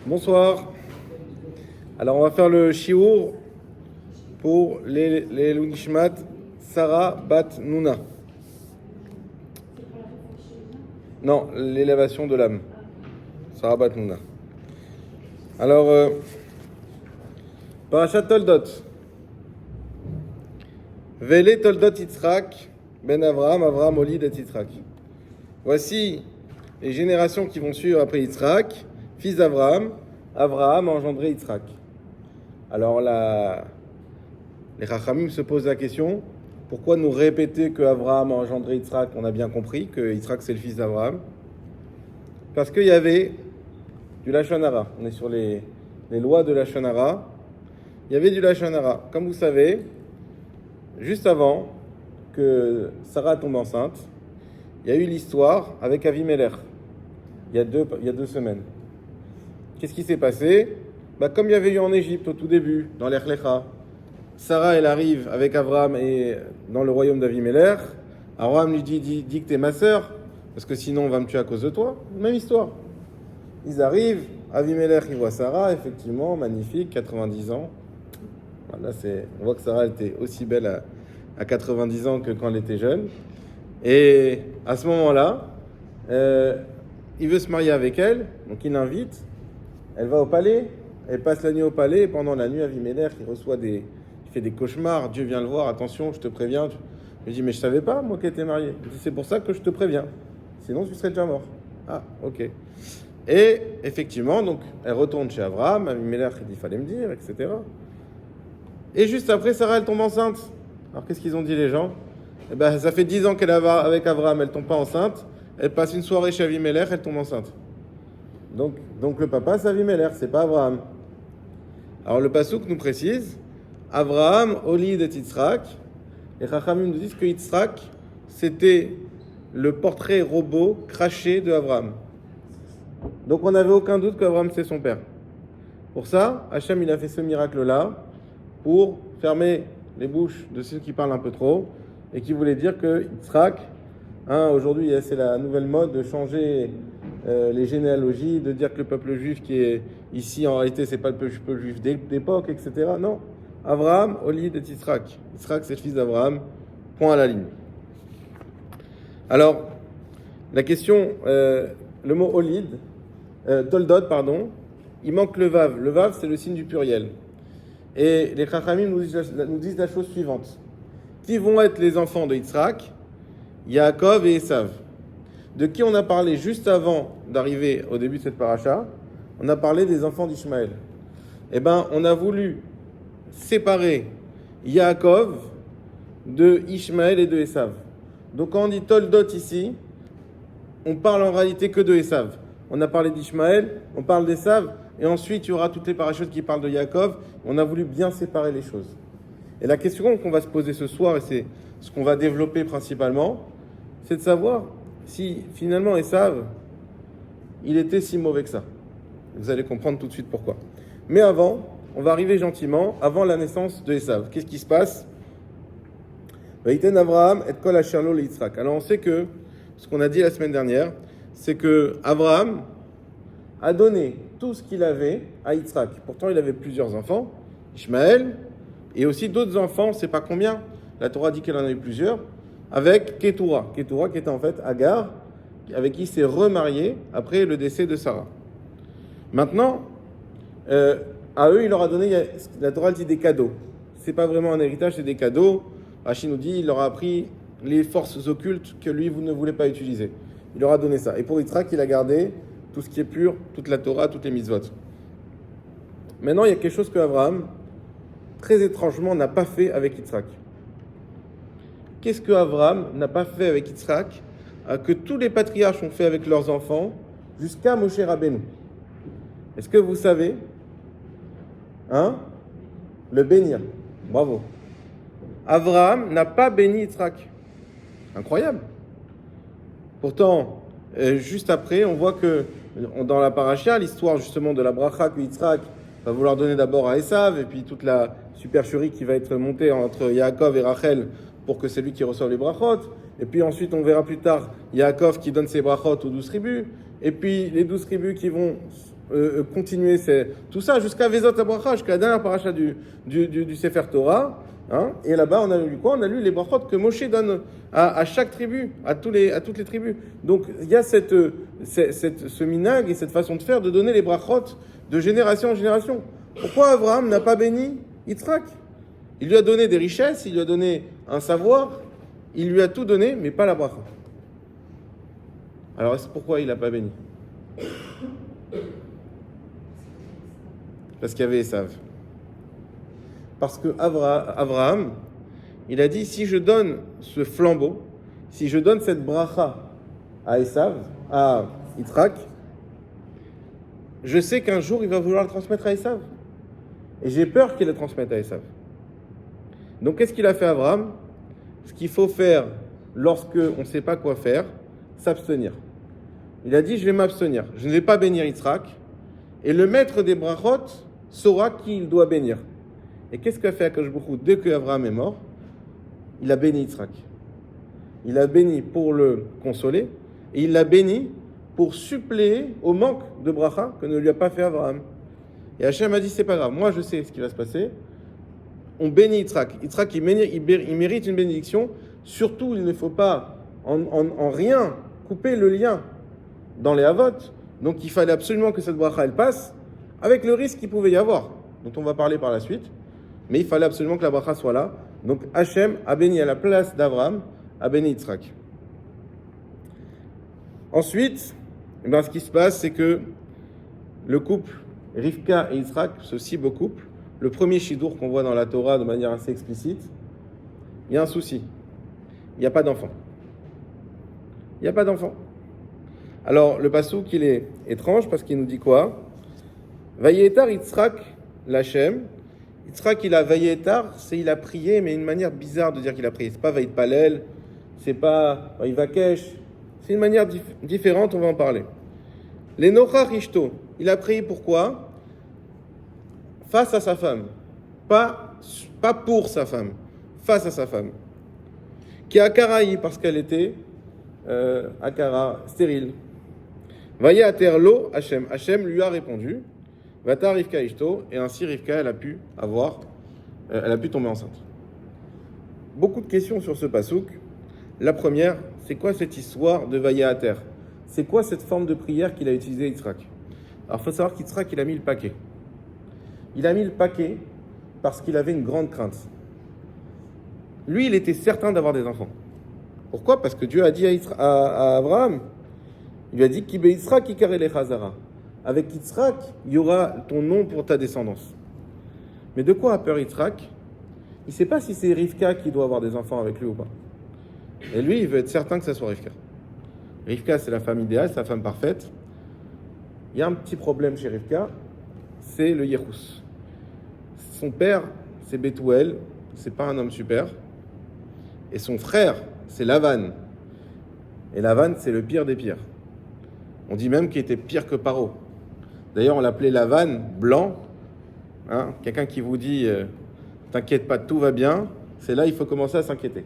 Bonsoir. Alors, on va faire le shiur pour les Lunishmat Sarah Bat Nuna. Non, l'élévation de l'âme. Sarah Bat Nuna. Alors, Parashat Toldot. Vele Toldot Yitzhak ben Avraham Olid et Yitzhak. Voici les générations qui vont suivre après Yitzhak, fils d'Avraham. Avraham a engendré Yitzhak. Alors les Chachamim se posent la question, pourquoi nous répéter que Avraham a engendré Yitzhak? On a bien compris que Yitzhak c'est le fils d'Avraham. Parce qu'il y avait du Lashon Hara. On est sur les lois de Lashon Hara. Il y avait du Lashon Hara. Comme vous savez, juste avant que Sarah tombe enceinte, il y a eu l'histoire avec Avimelech, il y a deux semaines. Qu'est-ce qui s'est passé? Comme il y avait eu en Égypte au tout début, dans l'Ech Lecha, Sarah elle arrive avec Abraham et dans le royaume d'Avimelech. Abraham lui dit que t'es ma sœur, parce que sinon on va me tuer à cause de toi. Même histoire. Ils arrivent, Avimelech il voit Sarah, effectivement, magnifique, 90 ans. Voilà, on voit que Sarah elle était aussi belle à 90 ans que quand elle était jeune. Et à ce moment-là, il veut se marier avec elle, donc il l'invite. Elle va au palais, elle passe la nuit au palais, et pendant la nuit, Avimelech, il fait des cauchemars. Dieu vient le voir, attention, je te préviens. Il lui dit, mais je savais pas, moi, qu'elle était mariée. Il dit, c'est pour ça que je te préviens, sinon tu serais déjà mort. Ah, ok. Et effectivement, donc, elle retourne chez Abraham, Avimelech, il dit, il fallait me dire, etc. Et juste après, Sarah, elle tombe enceinte. Alors, qu'est-ce qu'ils ont dit les gens? Ça fait 10 ans qu'elle est avec Abraham, elle tombe pas enceinte. Elle passe une soirée chez Avimelech, elle tombe enceinte. Donc le papa, c'est Avimelech, c'est pas Abraham. Alors le pasuk nous précise, Abraham, Olid et Yitzhak. Les Chachamim nous disent que Yitzhak, c'était le portrait robot craché de Abraham. Donc on n'avait aucun doute qu'Abraham c'est son père. Pour ça, Hachem il a fait ce miracle-là pour fermer les bouches de ceux qui parlent un peu trop et qui voulaient dire que Yitzhak, aujourd'hui c'est la nouvelle mode de changer les généalogies, de dire que le peuple juif qui est ici en réalité c'est pas le peuple juif d'époque, etc. Non, Abraham, Olid et Yitzhak. Yitzhak c'est le fils d'Abraham, point à la ligne. Alors, la question, le mot Olid, Toldot, pardon, il manque le Vav. Le Vav c'est le signe du pluriel. Et les Chachamim nous disent la chose suivante. Qui vont être les enfants de Yitzhak? Yaakov et Esav. De qui on a parlé juste avant d'arriver au début de cette paracha? On a parlé des enfants d'Ishmaël. On a voulu séparer Yaakov de Ishmaël et de Esav. Donc quand on dit Toldot ici, on parle en réalité que de Esav. On a parlé d'Ishmaël, on parle d'Esav, et ensuite il y aura toutes les parachutes qui parlent de Yaakov. On a voulu bien séparer les choses. Et la question qu'on va se poser ce soir, et c'est ce qu'on va développer principalement, c'est de savoir si finalement Esav, il était si mauvais que ça. Vous allez comprendre tout de suite pourquoi. Mais avant, on va arriver gentiment, avant la naissance de Esav. Qu'est-ce qui se passe? Vaïten Avraham et kol asher lo leYitzhak. Alors on sait que, ce qu'on a dit la semaine dernière, c'est que Avraham a donné tout ce qu'il avait à Yitzhak. Pourtant, il avait plusieurs enfants, Ishmaël, et aussi d'autres enfants, on ne sait pas combien. La Torah dit qu'elle en a eu plusieurs, avec Ketura. Ketura qui était en fait Agar, avec qui il s'est remarié après le décès de Sarah. Maintenant, à eux, il leur a donné, la Torah dit des cadeaux. C'est pas vraiment un héritage, c'est des cadeaux. Rashi nous dit, il leur a appris les forces occultes que lui, vous ne voulez pas utiliser. Il leur a donné ça. Et pour Yitzhak, il a gardé tout ce qui est pur, toute la Torah, toutes les mitzvot. Maintenant, il y a quelque chose que Abraham, très étrangement, n'a pas fait avec Yitzhak. Qu'est-ce que Abraham n'a pas fait avec Yitzhak, que tous les patriarches ont fait avec leurs enfants, jusqu'à Moshe Rabbeinu? Est-ce que vous savez? Le bénir. Bravo. Abraham n'a pas béni Yitzhak. Incroyable. Pourtant, juste après, on voit que dans la paracha, l'histoire justement de la bracha que Yitzhak va vouloir donner d'abord à Esav, et puis toute la supercherie qui va être montée entre Yaakov et Rachel pour que c'est lui qui reçoive les brachot. Et puis ensuite, on verra plus tard Yaakov qui donne ses brachot aux 12 tribus. Et puis les 12 tribus qui vont continuer tout ça jusqu'à Vezot Abracha, jusqu'à la dernière paracha du Sefer Torah. Hein, et là-bas, on a lu quoi? On a lu les brachot que Moshe donne à chaque tribu, à toutes les tribus. Donc, il y a ce minag et cette façon de faire, de donner les brachot de génération en génération. Pourquoi Abraham n'a pas béni Yitzhak? Il lui a donné des richesses, il lui a donné un savoir, il lui a tout donné, mais pas la bracha. Alors, pourquoi il n'a pas béni? Parce qu'il y avait Esav. Parce que Abraham, il a dit, si je donne ce flambeau, si je donne cette bracha à Esav, à Yitzhak, je sais qu'un jour il va vouloir le transmettre à Esav. Et j'ai peur qu'il le transmette à Esav. Donc qu'est-ce qu'il a fait Abraham? Ce qu'il faut faire lorsque on ne sait pas quoi faire, s'abstenir. Il a dit, je vais m'abstenir, je ne vais pas bénir Yitzhak, et le maître des brachot saura qui il doit bénir. Et qu'est-ce qu'a fait Akadosh Baruch Hu dès qu'Abraham est mort? Il a béni Yitzhak. Il a béni pour le consoler, et il l'a béni pour suppléer au manque de bracha que ne lui a pas fait Abraham. Et Hachem a dit, c'est pas grave, moi je sais ce qui va se passer. On bénit Yitzhak. Yitzhak, il mérite une bénédiction. Surtout, il ne faut pas en rien couper le lien dans les Havot. Donc, il fallait absolument que cette bracha, elle passe, avec le risque qu'il pouvait y avoir, dont on va parler par la suite. Mais il fallait absolument que la bracha soit là. Donc, Hachem a béni à la place d'Abraham, a béni Yitzhak. Ensuite, ce qui se passe, c'est que le couple Rivka et Yitzhak, ce si beau couple, le premier shidour qu'on voit dans la Torah de manière assez explicite, il y a un souci. Il n'y a pas d'enfant. Il n'y a pas d'enfant. Alors, le passouk, il est étrange parce qu'il nous dit quoi? Vayetar Yitzhak l'Hachem. Yitzhak, il a Vayetar, c'est il a prié, mais une manière bizarre de dire qu'il a prié. C'est pas Vayitpalel, c'est pas Vayivakesh. C'est une manière différente, on va en parler. Les Nocha Rishto, il a prié pourquoi? Face à sa femme. Pas pour sa femme. Face à sa femme. Qui a Akaraï, parce qu'elle était Akara, stérile. Vayater lo Hachem. Hachem lui a répondu. Vata Rivka Ishto. Et ainsi Rivka, elle a pu tomber enceinte. Beaucoup de questions sur ce pasouk. La première, c'est quoi cette histoire de Vayater? C'est quoi cette forme de prière qu'il a utilisée Yitzhak? Alors il faut savoir qu'Yitzhak, il a mis le paquet. Il a mis le paquet parce qu'il avait une grande crainte. Lui, il était certain d'avoir des enfants. Pourquoi? Parce que Dieu a dit à Abraham, il lui a dit Kibe Yitzhak Ikarele Chazara. Avec Yitzhak, il y aura ton nom pour ta descendance. Mais de quoi a peur Yitzhak? Il ne sait pas si c'est Rivka qui doit avoir des enfants avec lui ou pas. Et lui, il veut être certain que ça soit Rivka. Rivka, c'est la femme idéale, c'est la femme parfaite. Il y a un petit problème chez Rivka, c'est le Yéhous. Son père, c'est Bethuel, c'est pas un homme super. Et son frère, c'est Lavan. Et Lavan, c'est le pire des pires. On dit même qu'il était pire que Paro. D'ailleurs, on l'appelait Lavan, blanc. Hein, quelqu'un qui vous dit t'inquiète pas, tout va bien, c'est là il faut commencer à s'inquiéter.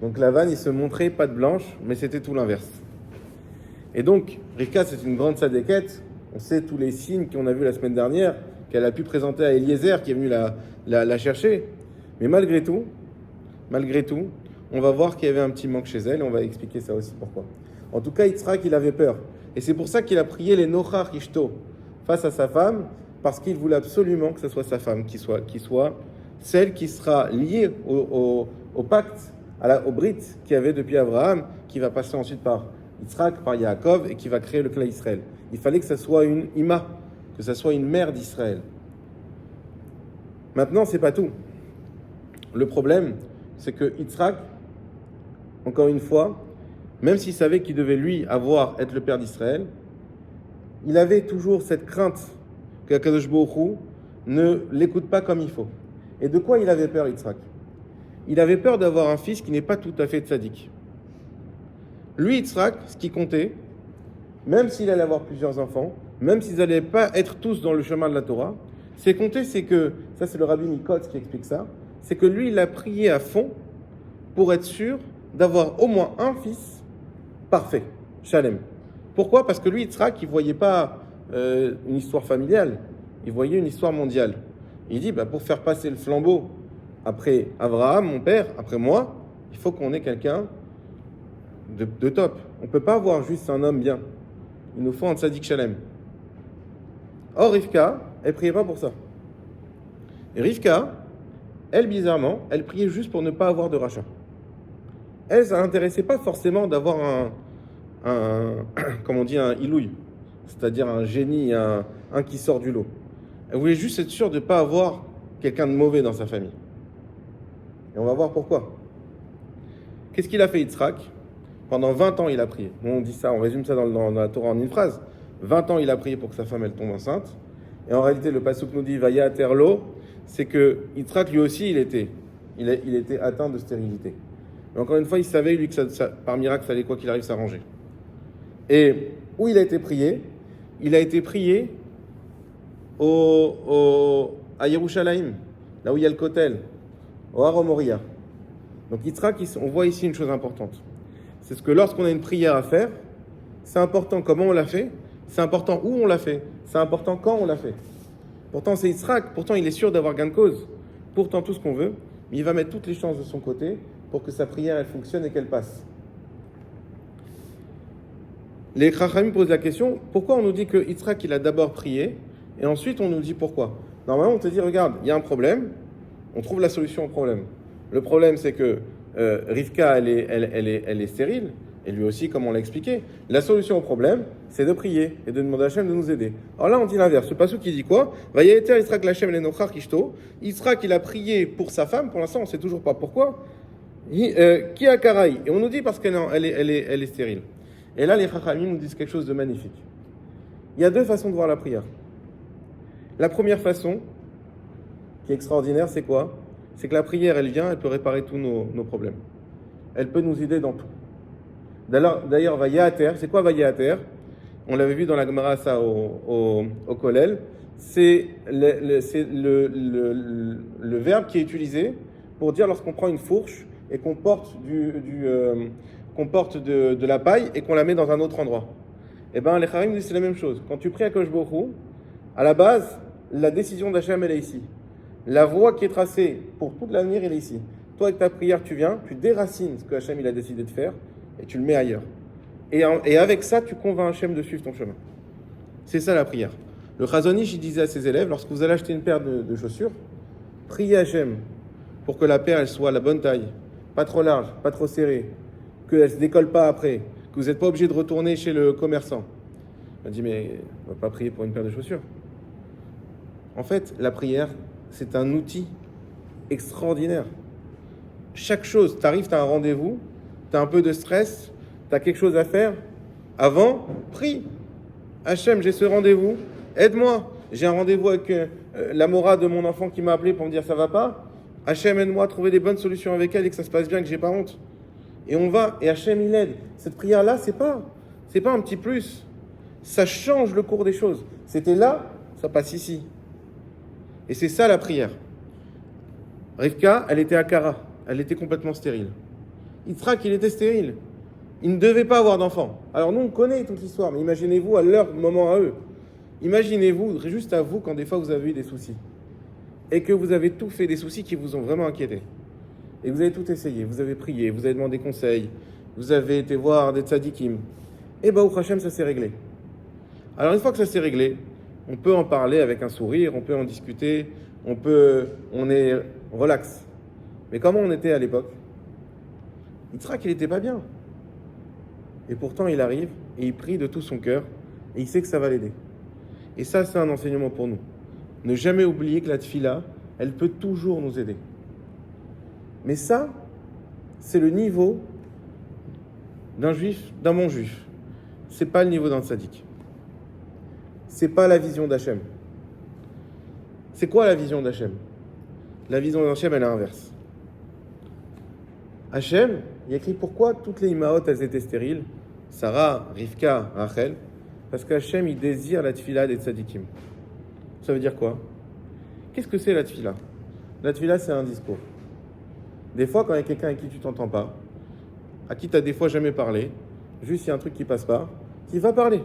Donc Lavan, il se montrait patte blanche, mais c'était tout l'inverse. Et donc, Rivka, c'est une grande sadéquette. On sait tous les signes qu'on a vus la semaine dernière, qu'elle a pu présenter à Eliezer, qui est venu la chercher. Mais malgré tout, on va voir qu'il y avait un petit manque chez elle, et on va expliquer ça aussi pourquoi. En tout cas, Yitzhak, il avait peur. Et c'est pour ça qu'il a prié les Nochach Ishto face à sa femme, parce qu'il voulait absolument que ce soit sa femme qui soit celle qui sera liée au pacte, au brit qu'il y avait depuis Abraham, qui va passer ensuite par Yitzhak, par Yaakov, et qui va créer le clan Israël. Il fallait que ça soit une ima, que ça soit une mère d'Israël. Maintenant, c'est pas tout. Le problème, c'est que Yitzhak, encore une fois, même s'il savait qu'il devait lui être le père d'Israël, il avait toujours cette crainte qu'Akadosh Baruch Hu ne l'écoute pas comme il faut. Et de quoi il avait peur, Yitzhak? Il avait peur d'avoir un fils qui n'est pas tout à fait tzaddik. Lui, Yitzhak, ce qui comptait, même s'il allait avoir plusieurs enfants, même s'ils n'allaient pas être tous dans le chemin de la Torah, c'est que, ça c'est le Rabbi Mikotz qui explique ça, c'est que lui, il a prié à fond pour être sûr d'avoir au moins un fils parfait, Shalem. Pourquoi? Parce que lui, Yitzhak, il ne voyait pas une histoire familiale, il voyait une histoire mondiale. Il dit, pour faire passer le flambeau après Abraham, mon père, après moi, il faut qu'on ait quelqu'un de top. On ne peut pas avoir juste un homme bien. Il nous faut un tzaddik shalem. Or, Rivka, elle ne priait pas pour ça. Et Rivka, elle, bizarrement, elle priait juste pour ne pas avoir de rachat. Elle, ça ne l'intéressait pas forcément d'avoir comme on dit, un ilouï, c'est-à-dire un génie, un qui sort du lot. Elle voulait juste être sûre de ne pas avoir quelqu'un de mauvais dans sa famille. Et on va voir pourquoi. Qu'est-ce qu'il a fait Yitzhak? Pendant 20 ans, il a prié. On dit ça, on résume ça dans la Torah en une phrase. 20 ans, il a prié pour que sa femme, elle tombe enceinte. Et en réalité, le pasuk nous dit, Vaya terlo, c'est que Yitzhak, lui aussi, il était atteint de stérilité. Mais encore une fois, il savait, lui, que par miracle, ça allait, quoi qu'il arrive, s'arranger. Et où il a été prié? Il a été prié à Yerushalayim, là où il y a le Kotel, au Har Moria. Donc Yitzhak, on voit ici une chose importante. C'est ce que lorsqu'on a une prière à faire, c'est important comment on l'a fait, c'est important où on l'a fait, c'est important quand on l'a fait. Pourtant c'est Yitzhak, pourtant il est sûr d'avoir gain de cause, pourtant tout ce qu'on veut, mais il va mettre toutes les chances de son côté pour que sa prière elle fonctionne et qu'elle passe. Les Chachamim posent la question, pourquoi on nous dit que Yitzhak il a d'abord prié et ensuite on nous dit pourquoi? Normalement on te dit regarde, il y a un problème, on trouve la solution au problème. Le problème c'est que Rivka elle est stérile, et lui aussi comme on l'a expliqué. La solution au problème c'est de prier et de demander à Hachem de nous aider. Alors là on dit l'inverse, le passage qui dit quoi? Vayaeter Yitzhak l'Hachem l'enochar kishto. Yitzhak il a prié pour sa femme, pour l'instant on ne sait toujours pas pourquoi. Qui a Karaï? Et on nous dit parce qu'elle est stérile. Et là, les Chachamim nous disent quelque chose de magnifique. Il y a deux façons de voir la prière. La première façon, qui est extraordinaire, c'est quoi? C'est que la prière, elle vient, elle peut réparer tous nos problèmes. Elle peut nous aider dans tout. D'ailleurs, Vayater, c'est quoi Vayater? On l'avait vu dans la Gemara, ça, au Kollel. C'est le verbe qui est utilisé pour dire lorsqu'on prend une fourche et qu'on porte qu'on porte de la paille et qu'on la met dans un autre endroit. Eh bien, les Chachamim disent c'est la même chose. Quand tu pries à Kadosh Baruch Hu, à la base, la décision d'Hachem, elle est ici. La voie qui est tracée pour toute l'avenir, elle est ici. Toi, avec ta prière, tu viens, tu déracines ce que Hachem il a décidé de faire et tu le mets ailleurs. Et avec ça, tu convaincs Hachem de suivre ton chemin. C'est ça la prière. Le Chazon Ish, il disait à ses élèves, lorsque vous allez acheter une paire de chaussures, priez Hachem pour que la paire, elle soit la bonne taille, pas trop large, pas trop serrée, qu'elle ne se décolle pas après, que vous n'êtes pas obligé de retourner chez le commerçant. On m'a dit, mais on ne va pas prier pour une paire de chaussures. En fait, la prière, c'est un outil extraordinaire. Chaque chose, tu arrives, tu as un rendez-vous, tu as un peu de stress, tu as quelque chose à faire. Avant, prie. Hachem, j'ai ce rendez-vous, aide-moi. J'ai un rendez-vous avec la mora de mon enfant qui m'a appelé pour me dire ça va pas. Hachem, aide-moi à trouver des bonnes solutions avec elle et que ça se passe bien, que j'ai pas honte. Et on va, et Hachem il aide. Cette prière-là, c'est pas un petit plus. Ça change le cours des choses. C'était là, ça passe ici. Et c'est ça la prière. Rivka, elle était à Kara. Elle était complètement stérile. Yitzhak, il était stérile. Il ne devait pas avoir d'enfant. Alors nous, on connaît toute l'histoire, mais imaginez-vous à leur moment à eux. Imaginez-vous, juste à vous, quand des fois vous avez eu des soucis. Et que vous avez tout fait, des soucis qui vous ont vraiment inquiété. Et vous avez tout essayé, vous avez prié, vous avez demandé conseil, vous avez été voir des tzadikim. Et Baruch Hashem, ça s'est réglé. Alors une fois que ça s'est réglé, on peut en parler avec un sourire, on peut en discuter, on est relax. Mais comment on était à l'époque? Yitzhak, il n'était pas bien. Et pourtant, il arrive et il prie de tout son cœur et il sait que ça va l'aider. Et ça, c'est un enseignement pour nous. Ne jamais oublier que la tfila, elle peut toujours nous aider. Mais ça, c'est le niveau d'un juif, d'un bon juif. C'est pas le niveau d'un tzaddik. C'est pas la vision d'Hachem. C'est quoi la vision d'Hachem? La vision d'Hachem, elle est inverse. Hachem, il y a écrit pourquoi toutes les imaot, elles étaient stériles. Sarah, Rivka, Rachel. Parce qu'Hachem, il désire la tfila des tzadikim. Ça veut dire quoi? Qu'est-ce que c'est la tfila? La tfila, c'est un discours. Des fois, quand il y a quelqu'un avec qui tu t'entends pas, à qui tu n'as des fois jamais parlé, juste il y a un truc qui passe pas, il va parler.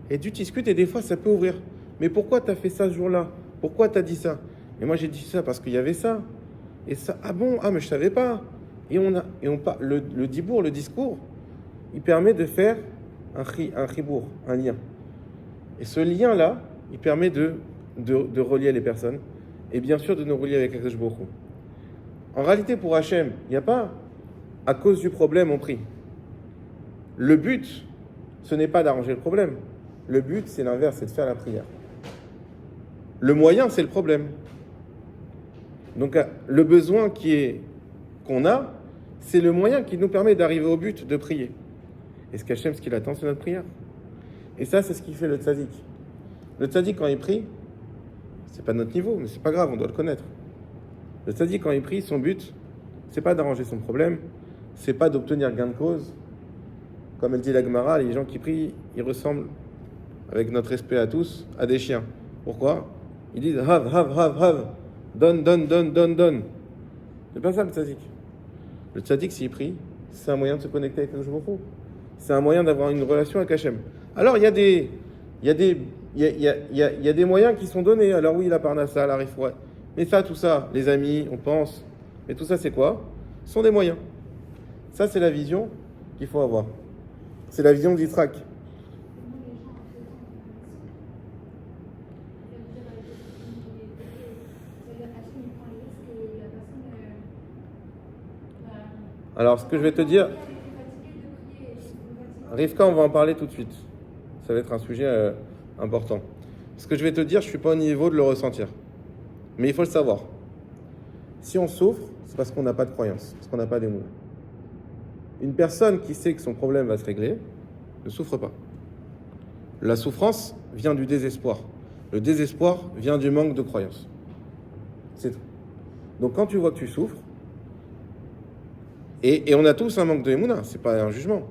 Et tu discutes et des fois, ça peut ouvrir. Mais pourquoi tu as fait ça ce jour-là? Pourquoi tu as dit ça? Et moi, j'ai dit ça parce qu'il y avait ça. Et ça, ah bon? Ah, mais je savais pas. Le dibour, le discours, il permet de faire un chibour, un lien. Et ce lien-là, il permet de relier les personnes. Et bien sûr, de nous relier avec Akadosh Baruch Hu. En réalité, pour Hachem, il n'y a pas à cause du problème, on prie. Le but, ce n'est pas d'arranger le problème. Le but, c'est l'inverse, c'est de faire la prière. Le moyen, c'est le problème. Donc, le besoin qu'on a, c'est le moyen qui nous permet d'arriver au but de prier. Et ce qu'Hachem, ce qu'il attend, c'est notre prière. Et ça, c'est ce qui fait le tzaddik. Le tzaddik, quand il prie, c'est pas notre niveau, mais c'est pas grave, on doit le connaître. Le tzaddik, quand il prie, son but, c'est pas d'arranger son problème, c'est pas d'obtenir gain de cause. Comme elle dit la Gemara, les gens qui prient, ils ressemblent, avec notre respect à tous, à des chiens. Pourquoi? Ils disent hav, hav, hav, hav, donne, donne, donne, donne, donne. C'est pas ça le tzaddik. Le tzaddik, s'il prie, c'est un moyen de se connecter avec le Baruch Hu. C'est un moyen d'avoir une relation avec Hachem. Alors, il y a des moyens qui sont donnés. Alors oui, la parnassa, la rifouat. Mais ça, tout ça, les amis, on pense. Mais tout ça, c'est quoi? Ce sont des moyens. Ça, c'est la vision qu'il faut avoir. C'est la vision d'Yitzhak. Alors, ce que je vais te dire, Rivka, on va en parler tout de suite. Ça va être un sujet important. Ce que je vais te dire, je ne suis pas au niveau de le ressentir. Mais il faut le savoir. Si on souffre, c'est parce qu'on n'a pas de croyance, parce qu'on n'a pas d'émotion. Une personne qui sait que son problème va se régler ne souffre pas. La souffrance vient du désespoir. Le désespoir vient du manque de croyance. C'est tout. Donc quand tu vois que tu souffres, et on a tous un manque de émouna, c'est pas un jugement,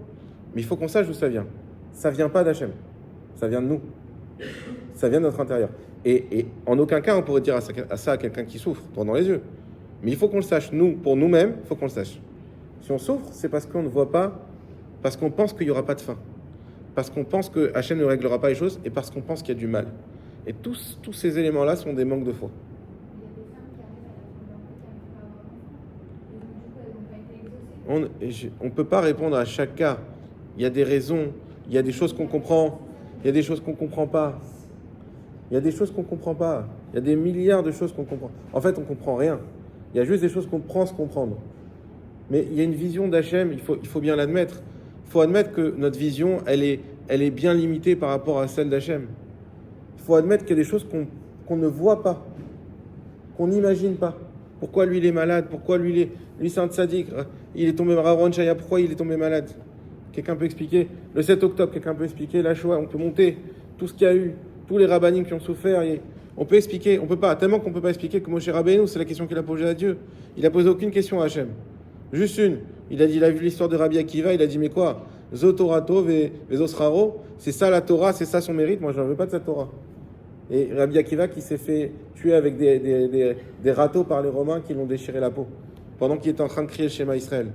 mais il faut qu'on sache d'où ça vient. Ça vient pas d'Hachem, ça vient de nous. Ça vient de notre intérieur. Et en aucun cas on pourrait dire ça à quelqu'un qui souffre, droit dans les yeux. Mais il faut qu'on le sache, nous, pour nous-mêmes, il faut qu'on le sache. Si on souffre, c'est parce qu'on ne voit pas, parce qu'on pense qu'il n'y aura pas de fin, parce qu'on pense que Hachem ne réglera pas les choses, et parce qu'on pense qu'il y a du mal. Et tous ces éléments-là sont des manques de foi. On ne peut pas répondre à chaque cas. Il y a des raisons, il y a des choses qu'on comprend, il y a des choses qu'on ne comprend pas. Il y a des choses qu'on ne comprend pas. Il y a des milliards de choses qu'on comprend. En fait, on ne comprend rien. Il y a juste des choses qu'on pense comprendre. Mais il y a une vision d'Hachem, il faut bien l'admettre. Il faut admettre que notre vision, elle est bien limitée par rapport à celle d'Hachem. Il faut admettre qu'il y a des choses qu'on ne voit pas, qu'on n'imagine pas. Pourquoi lui, il est malade? Pourquoi lui, c'est un tzaddik? Il est tombé, Aaron Chaya, pourquoi il est tombé malade? Quelqu'un peut expliquer? Le 7 octobre, quelqu'un peut expliquer la Shoah? On peut monter tout ce qu'il y a eu, tous les rabbinim qui ont souffert. On peut expliquer, on peut pas, tellement qu'on ne peut pas expliquer que Moshe Rabbeinu, c'est la question qu'il a posée à Dieu. Il n'a posé aucune question à Hachem. Juste une. Il a vu l'histoire de Rabbi Akiva, il a dit mais quoi? Zotorato vezosraro, c'est ça la Torah, c'est ça son mérite, moi je n'en veux pas de sa Torah. Et Rabbi Akiva qui s'est fait tuer avec des râteaux par les Romains qui l'ont déchiré la peau, pendant qu'il était en train de crier le Shema Israël.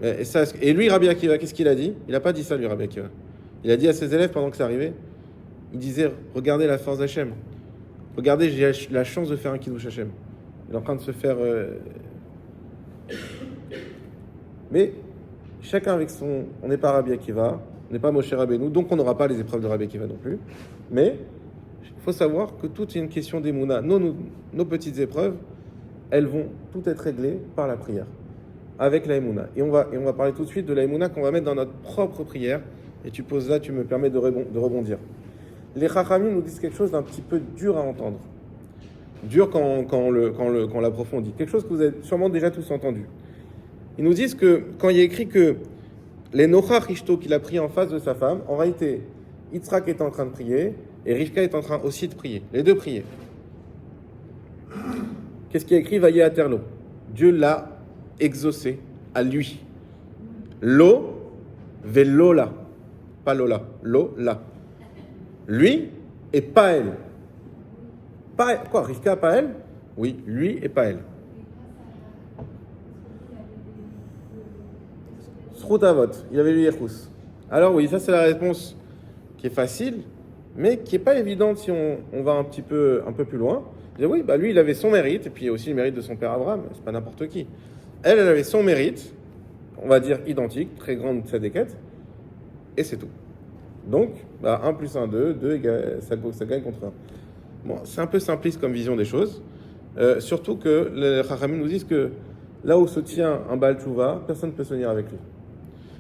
Et lui, Rabbi Akiva, qu'est-ce qu'il a dit? Il n'a pas dit ça, lui, Rabbi Akiva. Il a dit à ses élèves, pendant que ça arrivait, il disait, regardez la force d'Hachem. Regardez, j'ai la chance de faire un Kiddush Hachem. Il est en train de se faire... Mais chacun avec son... On n'est pas Rabbi Akiva, on n'est pas Moshe Rabbeinu, donc on n'aura pas les épreuves de Rabbi Akiva non plus. Mais il faut savoir que tout est une question d'émouna. Nos petites épreuves, elles vont tout être réglées par la prière, avec la émouna. Et on va parler tout de suite de la émouna qu'on va mettre dans notre propre prière. Et tu poses là, tu me permets de rebondir. Les Chachamim nous disent quelque chose d'un petit peu dur à entendre. Dur quand on l'approfondit. Quelque chose que vous avez sûrement déjà tous entendu. Ils nous disent que quand il y a écrit que les Nochach Ishto qu'il a pris en face de sa femme, en réalité, Yitzhak est en train de prier et Rivka est en train aussi de prier. Les deux priaient. Qu'est-ce qu'il y a écrit? Vaillé à Terlo. Dieu l'a exaucé à lui. Lo velola. Pas Lola. Lola. Lui et pas elle. Pas elle. Quoi? Rivka, pas elle? Oui, lui et pas elle. Sroutavot. Il avait lu Yechus. Alors oui, ça c'est la réponse qui est facile, mais qui n'est pas évidente si on va un peu plus loin. Je dis, oui, lui, il avait son mérite, et puis il y a aussi le mérite de son père Abraham, c'est pas n'importe qui. Elle avait son mérite, on va dire identique, très grande tzadékette, et c'est tout. Donc, 1 plus 1, 2, 2 ça gagne contre 1. Bon, c'est un peu simpliste comme vision des choses, surtout que les Chachamim nous disent que là où se tient un Baal Tchouva, personne ne peut se tenir avec lui.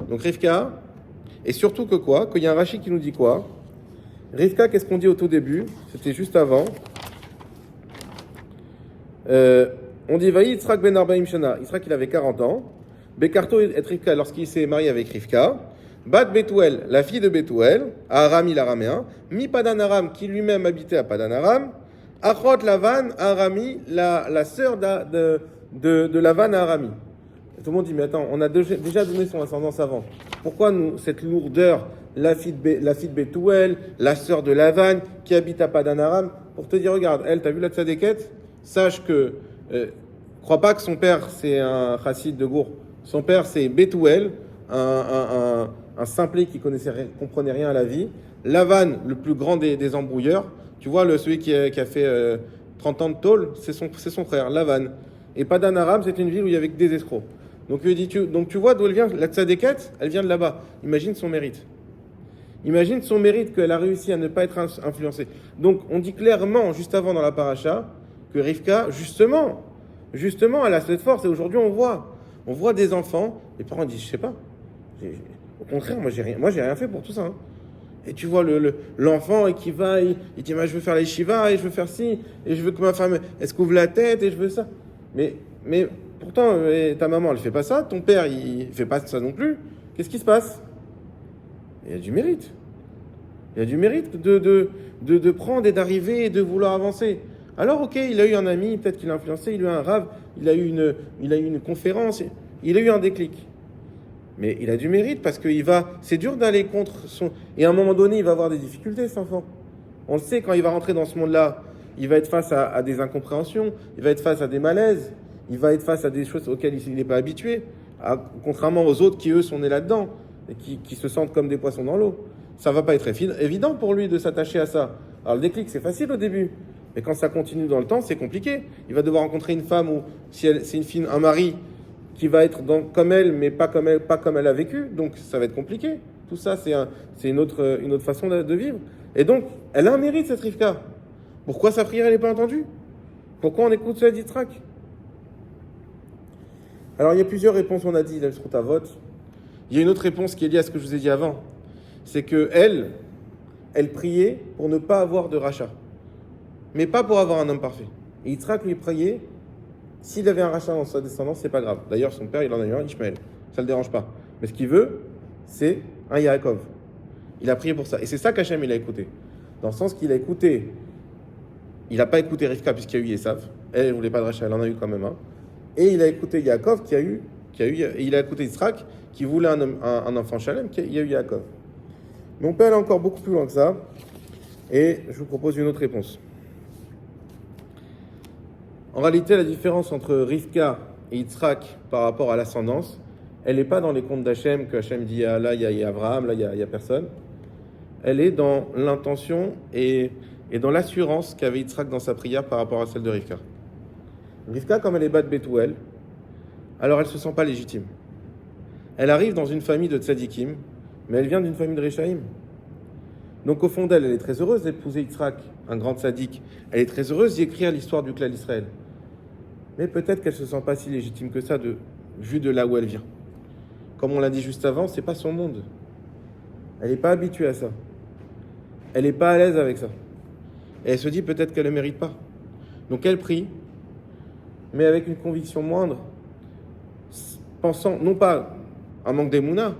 Donc Rivka, et surtout que quoi? Qu'il y a un Rashi qui nous dit quoi? Rivka, qu'est-ce qu'on dit au tout début? C'était juste avant. On dit Vaï Yitzhak ben Arbaim Shana. Yitzhak, il avait 40 ans. Bekarto et Rivka, lorsqu'il s'est marié avec Rivka. Bat Betuel, la fille de Betuel, à Arami l'araméen. Mi Padan Aram, qui lui-même habitait à Padan Aram. Achot Lavan, Arami, la sœur de Lavan à Arami. Et tout le monde dit, mais attends, on a déjà donné son ascendance avant. Pourquoi nous, cette lourdeur, la fille de Betuel, la sœur de Lavan, qui habite à Padan Aram, pour te dire, regarde, elle, t'as vu la tzadékette? Sache que, crois pas que son père, c'est un chassid de Gour. Son père, c'est Betuel, un simplet qui comprenait rien à la vie. Lavan, le plus grand des embrouilleurs. Tu vois, celui qui a fait 30 ans de tôle, c'est son frère, Lavan. Et Padan Aram, c'est une ville où il y avait que des escrocs. Donc, tu vois d'où elle vient? La tzadékette, elle vient de là-bas. Imagine son mérite. Imagine son mérite qu'elle a réussi à ne pas être influencée. Donc, on dit clairement, juste avant dans la paracha, que Rivka, justement, elle a cette force. Et aujourd'hui, on voit des enfants, les parents disent, je sais pas. Au contraire, moi, j'ai rien fait pour tout ça. Hein. Et tu vois l'enfant qui va, il dit, je veux faire les shivas, et je veux faire ci, et je veux que ma femme, elle se couvre la tête, et je veux ça. Mais pourtant, ta maman, elle fait pas ça, ton père, il fait pas ça non plus. Qu'est-ce qui se passe? Il y a du mérite. Il y a du mérite de prendre et d'arriver et de vouloir avancer. Alors, ok, il a eu un ami, peut-être qu'il a influencé, il a eu un rave, il a eu une conférence, il a eu un déclic. Mais il a du mérite parce que c'est dur d'aller contre son... Et à un moment donné, il va avoir des difficultés, cet enfant. On le sait, quand il va rentrer dans ce monde-là, il va être face à des incompréhensions, il va être face à des malaises, il va être face à des choses auxquelles il n'est pas habitué, contrairement aux autres qui, eux, sont nés là-dedans et qui se sentent comme des poissons dans l'eau. Ça va pas être évident pour lui de s'attacher à ça. Alors le déclic, c'est facile au début, mais quand ça continue dans le temps, c'est compliqué. Il va devoir rencontrer une femme ou si c'est une fille, un mari qui va être comme elle, mais pas comme elle a vécu. Donc ça va être compliqué. Tout ça, c'est une autre façon de vivre. Et donc, elle a un mérite, cette Rivka. Pourquoi sa prière n'est pas entendue? Pourquoi on écoute ça d'Yitzhak? Alors, il y a plusieurs réponses, on a dit, là, sur ta vote. Il y a une autre réponse qui est liée à ce que je vous ai dit avant. C'est que elle priait pour ne pas avoir de rachat. Mais pas pour avoir un homme parfait. Et Yitzhak lui priait, s'il avait un rachat dans sa descendance, c'est pas grave. D'ailleurs, son père, il en a eu un, Ishmaël. Ça le dérange pas. Mais ce qu'il veut, c'est un Yaakov. Il a prié pour ça. Et c'est ça qu'Hachem, il a écouté. Dans le sens qu'il a écouté, il n'a pas écouté Rivka puisqu'il y a eu Esav. Elle ne voulait pas de rachat, elle en a eu quand même un. Et il a écouté Yaakov et il a écouté Yitzhak qui voulait un enfant Shalem, il y a eu Yaakov. Mais on peut aller encore beaucoup plus loin que ça. Et je vous propose une autre réponse. En réalité, la différence entre Rivka et Yitzhak par rapport à l'ascendance, elle n'est pas dans les contes d'Hachem, que Hachem dit, ah, là, il y a Abraham, là, il y a personne. Elle est dans l'intention et dans l'assurance qu'avait Yitzhak dans sa prière par rapport à celle de Rivka. Rivka, comme elle est bat Betuel, alors elle ne se sent pas légitime. Elle arrive dans une famille de tzadikim, mais elle vient d'une famille de Réchaïm. Donc au fond d'elle, elle est très heureuse d'épouser Yitzhak, un grand tzadik. Elle est très heureuse d'y écrire l'histoire du clan d'Israël. Mais peut-être qu'elle ne se sent pas si légitime que ça, vu de là où elle vient. Comme on l'a dit juste avant, c'est pas son monde. Elle n'est pas habituée à ça. Elle n'est pas à l'aise avec ça. Et elle se dit peut-être qu'elle ne le mérite pas. Donc elle prie, mais avec une conviction moindre, pensant, non pas un manque d'émouna,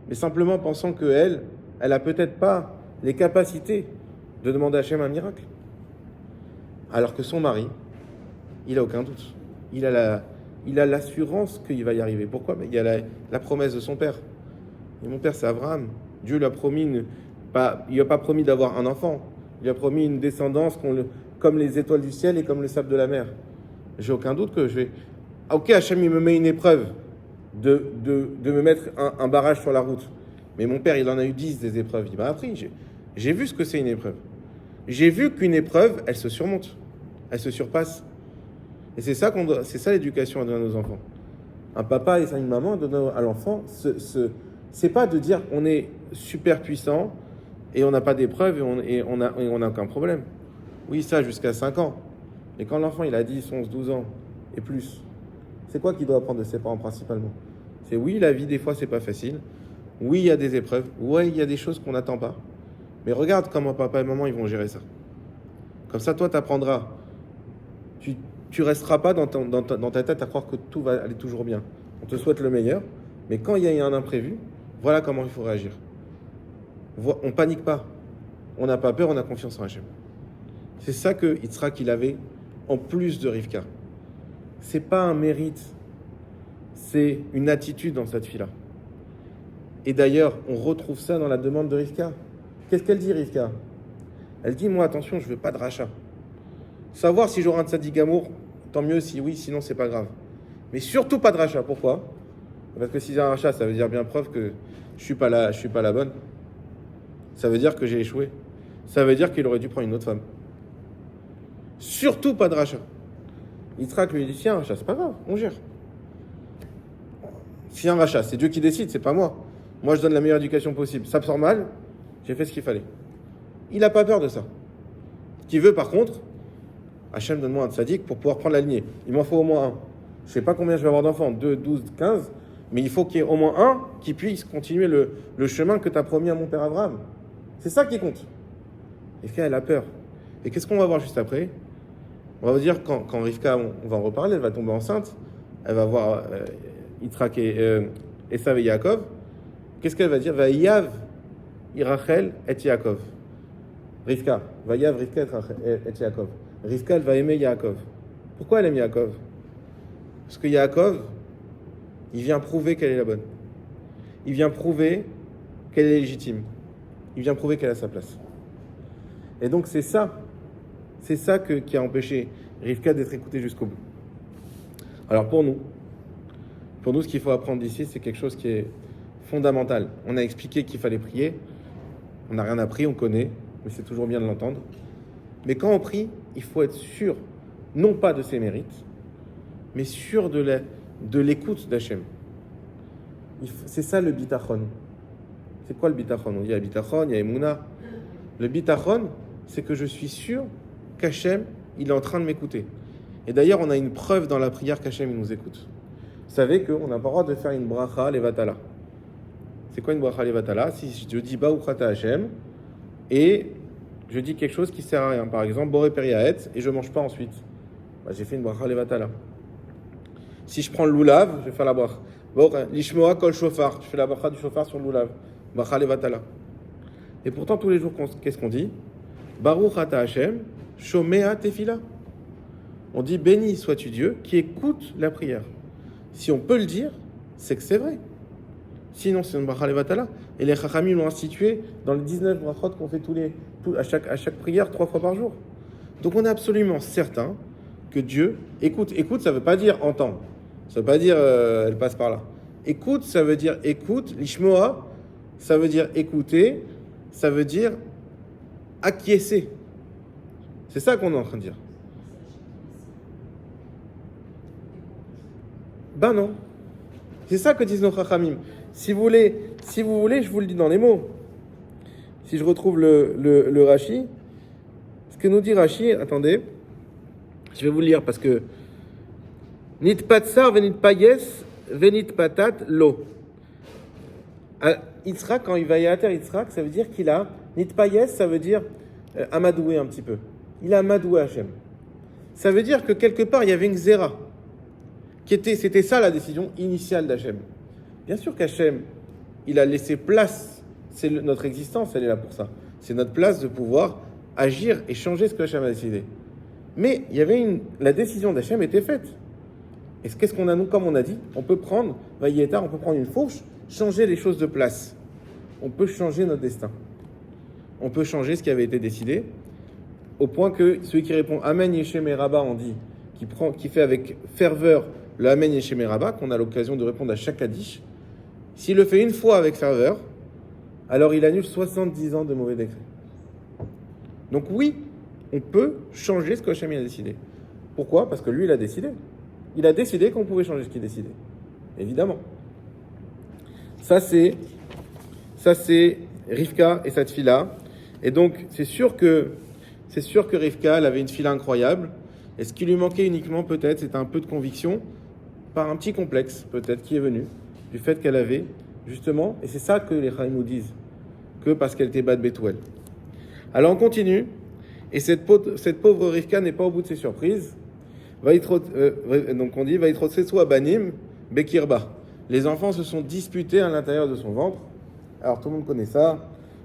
mais simplement pensant qu'elle a peut-être pas les capacités de demander à Hachem un miracle. Alors que son mari, il n'a aucun doute. Il a l'assurance qu'il va y arriver. Pourquoi? Il y a la promesse de son père. Et mon père, c'est Abraham. Dieu lui a promis, il lui a pas promis d'avoir un enfant. Il lui a promis une descendance comme les étoiles du ciel et comme le sable de la mer. J'ai aucun doute que je vais... Ok, Hachem, il me met une épreuve de me mettre un barrage sur la route. Mais mon père, il en a eu 10 des épreuves. Il m'a appris. J'ai vu ce que c'est une épreuve. J'ai vu qu'une épreuve, elle se surmonte, elle se surpasse. Et c'est ça l'éducation à donner à nos enfants. Un papa et une maman donnent à l'enfant, c'est pas de dire on est super puissant et on n'a pas d'épreuve et on n'a aucun problème. Oui, ça jusqu'à 5 ans. Mais quand l'enfant il a 10, 11, 12 ans et plus, c'est quoi qu'il doit apprendre de ses parents principalement? C'est oui, la vie des fois c'est pas facile. Oui, il y a des épreuves. Oui, il y a des choses qu'on n'attend pas. Mais regarde comment papa et maman ils vont gérer ça. Comme ça, toi, tu apprendras. Tu resteras pas dans ta tête à croire que tout va aller toujours bien. On te souhaite le meilleur, mais quand il y a un imprévu, voilà comment il faut réagir. On panique pas. On n'a pas peur, on a confiance en Hachem. C'est ça que Yitzhak il avait en plus de Rivka. C'est pas un mérite, c'est une attitude dans cette fille-là. Et d'ailleurs, on retrouve ça dans la demande de Rivka. Qu'est-ce qu'elle dit, Rivka? Elle dit, moi, attention, je veux pas de rachat. Savoir si j'aurai un tzaddik amour, tant mieux si oui, sinon c'est pas grave. Mais surtout pas de rachat. Pourquoi? Parce que si j'ai un rachat, ça veut dire bien preuve que je suis pas la bonne. Ça veut dire que j'ai échoué. Ça veut dire qu'il aurait dû prendre une autre femme. Surtout pas de rachat. Yitzhak lui dit, si un rachat, c'est pas grave, on gère. Si un rachat, c'est Dieu qui décide, c'est pas moi. Moi, je donne la meilleure éducation possible. Ça me sort mal, j'ai fait ce qu'il fallait. Il n'a pas peur de ça. Ce qu'il veut, par contre, Hachem, donne-moi un tzaddik pour pouvoir prendre la lignée. Il m'en faut au moins un. Je ne sais pas combien je vais avoir d'enfants, 2, 12, 15, mais il faut qu'il y ait au moins un qui puisse continuer le chemin que tu as promis à mon père Abraham. C'est ça qui compte. Et Rivka, elle a peur. Et qu'est-ce qu'on va voir juste après? On va vous dire, quand Rivka, on va en reparler, elle va tomber enceinte, elle va voir Yitzhak et Esav et Yaakov. Qu'est-ce qu'elle va dire? Va Yav, Rachel et Yaakov. Rivka. Va Yav, Rivka et Yaakov. Rivka, elle va aimer Yaakov. Pourquoi elle aime Yaakov? Parce que Yaakov, il vient prouver qu'elle est la bonne. Il vient prouver qu'elle est légitime. Il vient prouver qu'elle a sa place. Et donc c'est ça qui a empêché Rivka d'être écoutée jusqu'au bout. Alors pour nous, ce qu'il faut apprendre d'ici, c'est quelque chose qui est fondamental. On a expliqué qu'il fallait prier. On n'a rien appris, on connaît, mais c'est toujours bien de l'entendre. Mais quand on prie, il faut être sûr, non pas de ses mérites, mais sûr de l'écoute d'Hachem. C'est ça le bitachon. C'est quoi le bitachon? On dit il y a bitachon, il y a emuna. Le bitachon, c'est que je suis sûr qu'Hachem, il est en train de m'écouter. Et d'ailleurs, on a une preuve dans la prière qu'Hachem, il nous écoute. Vous savez qu'on n'a pas le droit de faire une bracha levatala. C'est quoi une bracha levatala? Si je dis Baruch ata Hachem, et je dis quelque chose qui sert à rien. Par exemple, Boré Periaet, et je ne mange pas ensuite. J'ai fait une bracha levatala. Si je prends le loulav, je vais faire la bracha. Lishmoa kol shofar, je fais la bracha du shofar sur le loulav. Bracha levatala. Et pourtant, tous les jours, qu'est-ce qu'on dit? Baruch ata Hashem, shomea tefila. On dit béni sois-tu Dieu qui écoute la prière. Si on peut le dire, c'est que c'est vrai. Sinon, c'est une bracha levatala. Et les chachamim l'ont institué dans les 19 brachot qu'on fait à chaque prière 3 fois par jour. Donc on est absolument certain que Dieu écoute. Écoute, ça ne veut pas dire entendre. Ça ne veut pas dire elle passe par là. Écoute, ça veut dire écoute. Lishmoa, ça veut dire écouter. Ça veut dire acquiescer. C'est ça qu'on est en train de dire. Ben non. C'est ça que disent nos chachamim. Si vous voulez, je vous le dis dans les mots. Si je retrouve le Rashi, ce que nous dit Rashi, attendez, je vais vous le lire parce que nit patsar venit payes venit patat lo. Yitzhak, quand il va y à terre, Yitzhak, ça veut dire qu'il a nit payes, ça veut dire amadoué un petit peu. Il a amadoué Hachem. Ça veut dire que quelque part il y avait une xéra. C'était ça la décision initiale d'Hachem. Bien sûr qu'Hachem, il a laissé place, notre existence, elle est là pour ça. C'est notre place de pouvoir agir et changer ce que Hachem a décidé. Mais il y avait la décision d'Hachem était faite. Et qu'est-ce qu'on a, nous, comme on a dit, on peut prendre, on peut prendre une fourche, changer les choses de place. On peut changer notre destin. On peut changer ce qui avait été décidé, au point que celui qui répond Amen Yeshem et Rabba, on dit, qui fait avec ferveur le Amen Yeshem et Rabba, qu'on a l'occasion de répondre à chaque Kaddish, s'il le fait une fois avec ferveur, alors il annule 70 ans de mauvais décrets. Donc oui, on peut changer ce que Hachem a décidé. Pourquoi? Parce que lui, il a décidé. Il a décidé qu'on pouvait changer ce qu'il décidait. Évidemment. Ça, c'est Rivka et sa tfila. Et donc, c'est sûr que Rivka, elle avait une tfila incroyable. Et ce qui lui manquait uniquement, peut-être, c'était un peu de conviction, par un petit complexe, peut-être, qui est venu, du fait qu'elle avait, justement, et c'est ça que les Chaim nous disent, que parce qu'elle était Bat Bethuel. Alors, on continue. Et cette pauvre Rivka n'est pas au bout de ses surprises. Donc, on dit, Vaïtrotsetsu Abanim Bekirba. Les enfants se sont disputés à l'intérieur de son ventre. Alors, tout le monde connaît ça.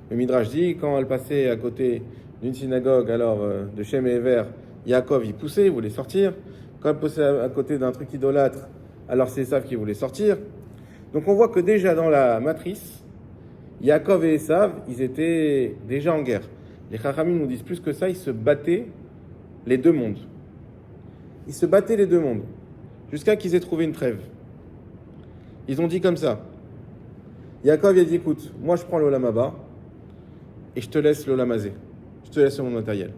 Le Midrash dit, quand elle passait à côté d'une synagogue, alors de Shem et Ever, Yaakov, il poussait, il voulait sortir. Quand elle passait à côté d'un truc idolâtre, alors c'est Esav qui voulait sortir. Donc, on voit que déjà dans la matrice, Yaakov et Esav, ils étaient déjà en guerre. Les Chachamim nous disent plus que ça, ils se battaient les deux mondes. Ils se battaient les deux mondes, jusqu'à qu'ils aient trouvé une trêve. Ils ont dit comme ça. Yaakov a dit, écoute, moi je prends l'Olam Haba, et je te laisse l'Olam Hazé. Je te laisse mon matériel.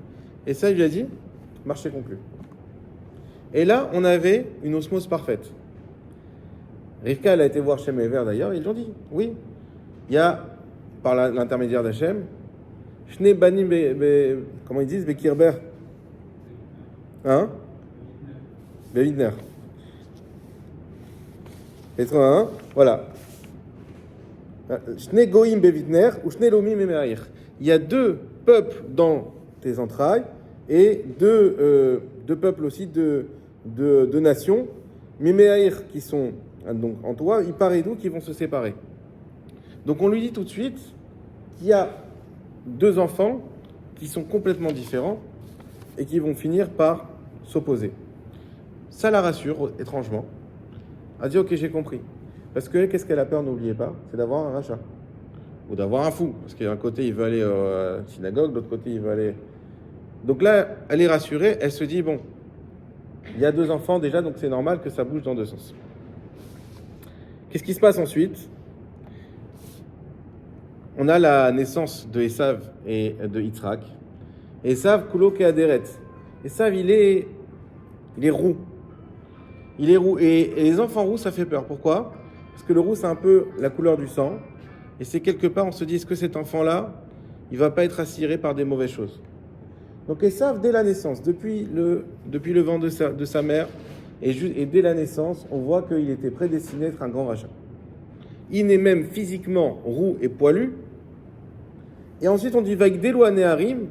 Et ça, il lui a dit, marché conclu. Et là, on avait une osmose parfaite. Rivka, elle a été voir Shem et Ever d'ailleurs, et ils lui ont dit, oui, il y a, par l'intermédiaire d'Hachem, Shne Banim, comment ils disent, Bekirber. Hein? Bevidner. 81, voilà. Shne Goïm Bevidner ou Shne Lomim Emeaïr. Il y a deux peuples dans tes entrailles et deux peuples aussi de nations, Miméaïr qui sont donc en toi, Iparédou qui vont se séparer. Donc on lui dit tout de suite qu'il y a deux enfants qui sont complètement différents et qui vont finir par s'opposer. Ça la rassure, étrangement. Elle dit, ok, j'ai compris. Parce que qu'est-ce qu'elle a peur, n'oubliez pas, c'est d'avoir un rachat. Ou d'avoir un fou. Parce qu'un côté, il veut aller à la synagogue, de l'autre côté, il veut aller... Donc là, elle est rassurée, elle se dit, bon, il y a deux enfants déjà, donc c'est normal que ça bouge dans deux sens. Qu'est-ce qui se passe ensuite? On a la naissance de Esav et de Yitzhak. Esav, Kulo Keaderet. Esav, il est roux. Il est roux. Et les enfants roux, ça fait peur. Pourquoi? Parce que le roux, c'est un peu la couleur du sang. Et c'est quelque part, on se dit, est-ce que cet enfant-là, il va pas être attiré par des mauvaises choses? Donc Esav, dès la naissance, depuis le ventre de sa mère, et dès la naissance, on voit qu'il était prédestiné à être un grand rachat. Il est même physiquement roux et poilu. Et ensuite, on dit Vaigdelo Neharim.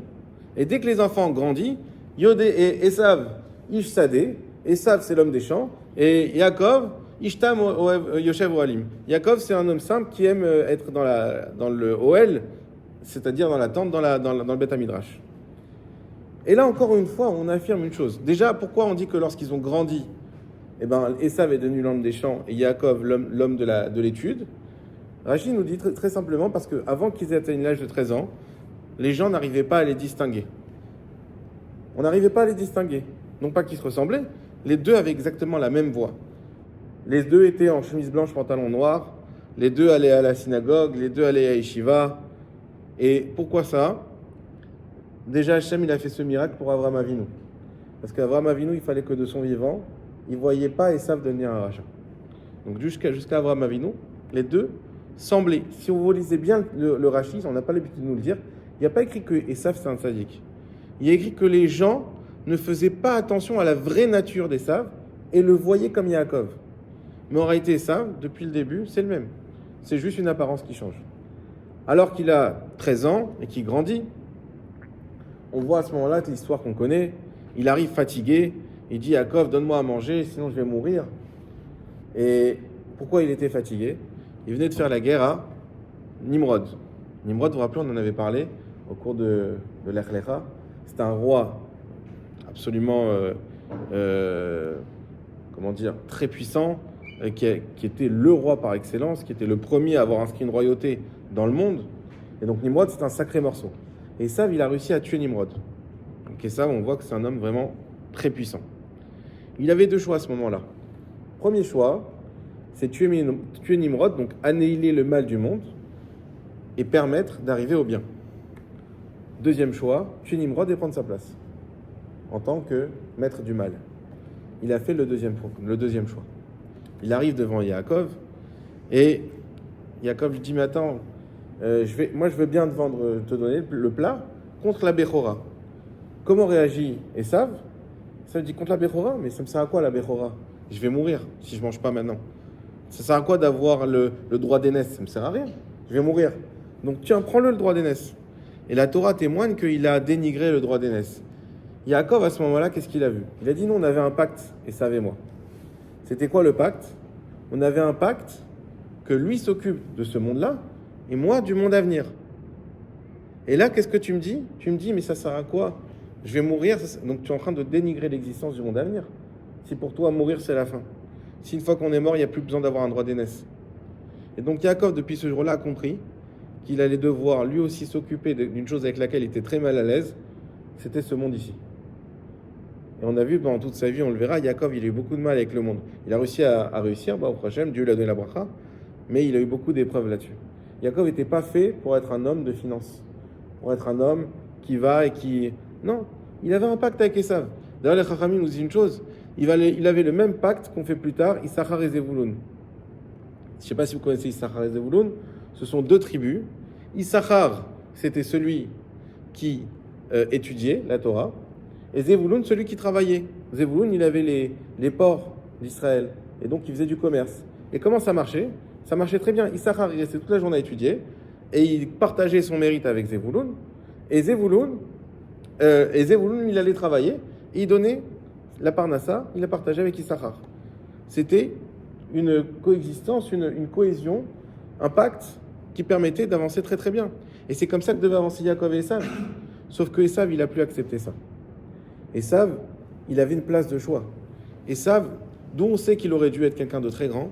Et dès que les enfants ont grandi, Yodé et Esav, Ishsadé. Esav, c'est l'homme des champs. Et Yaakov, Ishtam Yoshev Ohalim. Yaakov, c'est un homme simple qui aime être dans le Ohel, c'est-à-dire dans la tente, dans le Beth Midrash. Et là, encore une fois, on affirme une chose. Déjà, pourquoi on dit que lorsqu'ils ont grandi, Esav est devenu l'homme des champs et Yaakov l'homme de l'étude? Rashi nous dit très, très simplement parce qu'avant qu'ils atteignent l'âge de 13 ans, les gens n'arrivaient pas à les distinguer. On n'arrivait pas à les distinguer. Non pas qu'ils se ressemblaient, les deux avaient exactement la même voix. Les deux étaient en chemise blanche, pantalon noir, les deux allaient à la synagogue, les deux allaient à Yeshiva. Et pourquoi ça? Déjà, Hachem, il a fait ce miracle pour Avraham Avinu. Parce qu'Avraham Avinu, il fallait que de son vivant, il ne voyait pas Esav devenir un rachat. Donc jusqu'à Avraham Avinu, les deux semblaient. Si vous lisez bien le Rashi, on n'a pas l'habitude de nous le dire, il n'y a pas écrit que Esav c'est un tzaddik. Il y a écrit que les gens ne faisaient pas attention à la vraie nature d'Esav et le voyaient comme Yaakov. Mais en réalité, Esav, depuis le début, c'est le même. C'est juste une apparence qui change. Alors qu'il a 13 ans et qu'il grandit, on voit à ce moment-là l'histoire qu'on connaît. Il arrive fatigué, il dit Yaakov, donne-moi à manger, sinon je vais mourir. Et pourquoi il était fatigué? Il venait de faire la guerre à Nimrod. Nimrod, vous vous rappelez, on en avait parlé au cours de l'Ech Lecha. C'était un roi absolument, très puissant, qui était le roi par excellence, qui était le premier à avoir inscrit une royauté dans le monde. Et donc Nimrod, c'est un sacré morceau. Et Esav, il a réussi à tuer Nimrod. Donc Esav, on voit que c'est un homme vraiment très puissant. Il avait deux choix à ce moment-là. Premier choix, c'est tuer Nimrod, donc annihiler le mal du monde et permettre d'arriver au bien. Deuxième choix, tuer Nimrod et prendre sa place en tant que maître du mal. Il a fait le deuxième choix. Il arrive devant Yaakov et Yaakov lui dit mais attends, je veux bien te donner le plat contre la Bechora. Comment réagit Esav? Ça dit contre la Bechora, mais ça me sert à quoi la Bechora? Je vais mourir si je mange pas maintenant. Ça sert à quoi d'avoir le droit d'aînesse? Ça me sert à rien. Je vais mourir. Donc tiens, prends-le droit d'aînesse. Et la Torah témoigne qu'il a dénigré le droit d'aînesse. Yaakov, à ce moment-là, qu'est-ce qu'il a vu? Il a dit, nous, on avait un pacte, Esav et moi. C'était quoi le pacte? On avait un pacte que lui s'occupe de ce monde-là et moi du monde à venir. Et là, qu'est-ce que tu me dis? Tu me dis, mais ça sert à quoi? Je vais mourir. Donc tu es en train de dénigrer l'existence du monde à venir. Si pour toi, mourir, c'est la fin. Si une fois qu'on est mort, il n'y a plus besoin d'avoir un droit d'aînesse. Et donc Yaakov, depuis ce jour-là, a compris qu'il allait devoir lui aussi s'occuper d'une chose avec laquelle il était très mal à l'aise, c'était ce monde ici. Et on a vu pendant toute sa vie, on le verra, Yaakov, il a eu beaucoup de mal avec le monde. Il a réussi à réussir, au prochain, Dieu lui a donné la bracha, mais il a eu beaucoup d'épreuves là-dessus. Yaakov n'était pas fait pour être un homme de finance, pour être un homme qui va et qui... Non, il avait un pacte avec Esav. D'ailleurs, les Chachamim nous disent une chose, il avait le même pacte qu'on fait plus tard, Issachar et Zevulun. Je ne sais pas si vous connaissez Issachar et Zevulun, ce sont deux tribus. Issachar, c'était celui qui étudiait la Torah, et Zevulun, celui qui travaillait. Zevulun, il avait les ports d'Israël, et donc il faisait du commerce. Et comment ça marchait? Ça marchait très bien. Issachar, il restait toute la journée à étudier, et il partageait son mérite avec Zevulun, et Zevulun, il allait travailler, et il donnait la parnassa, il la partageait avec Issachar. C'était une coexistence, une cohésion, un pacte qui permettait d'avancer très très bien. Et c'est comme ça que devaient avancer Yaakov et Esav. Sauf que Esav, il n'a plus accepté ça. Esav, il avait une place de choix. Esav, d'où on sait qu'il aurait dû être quelqu'un de très grand,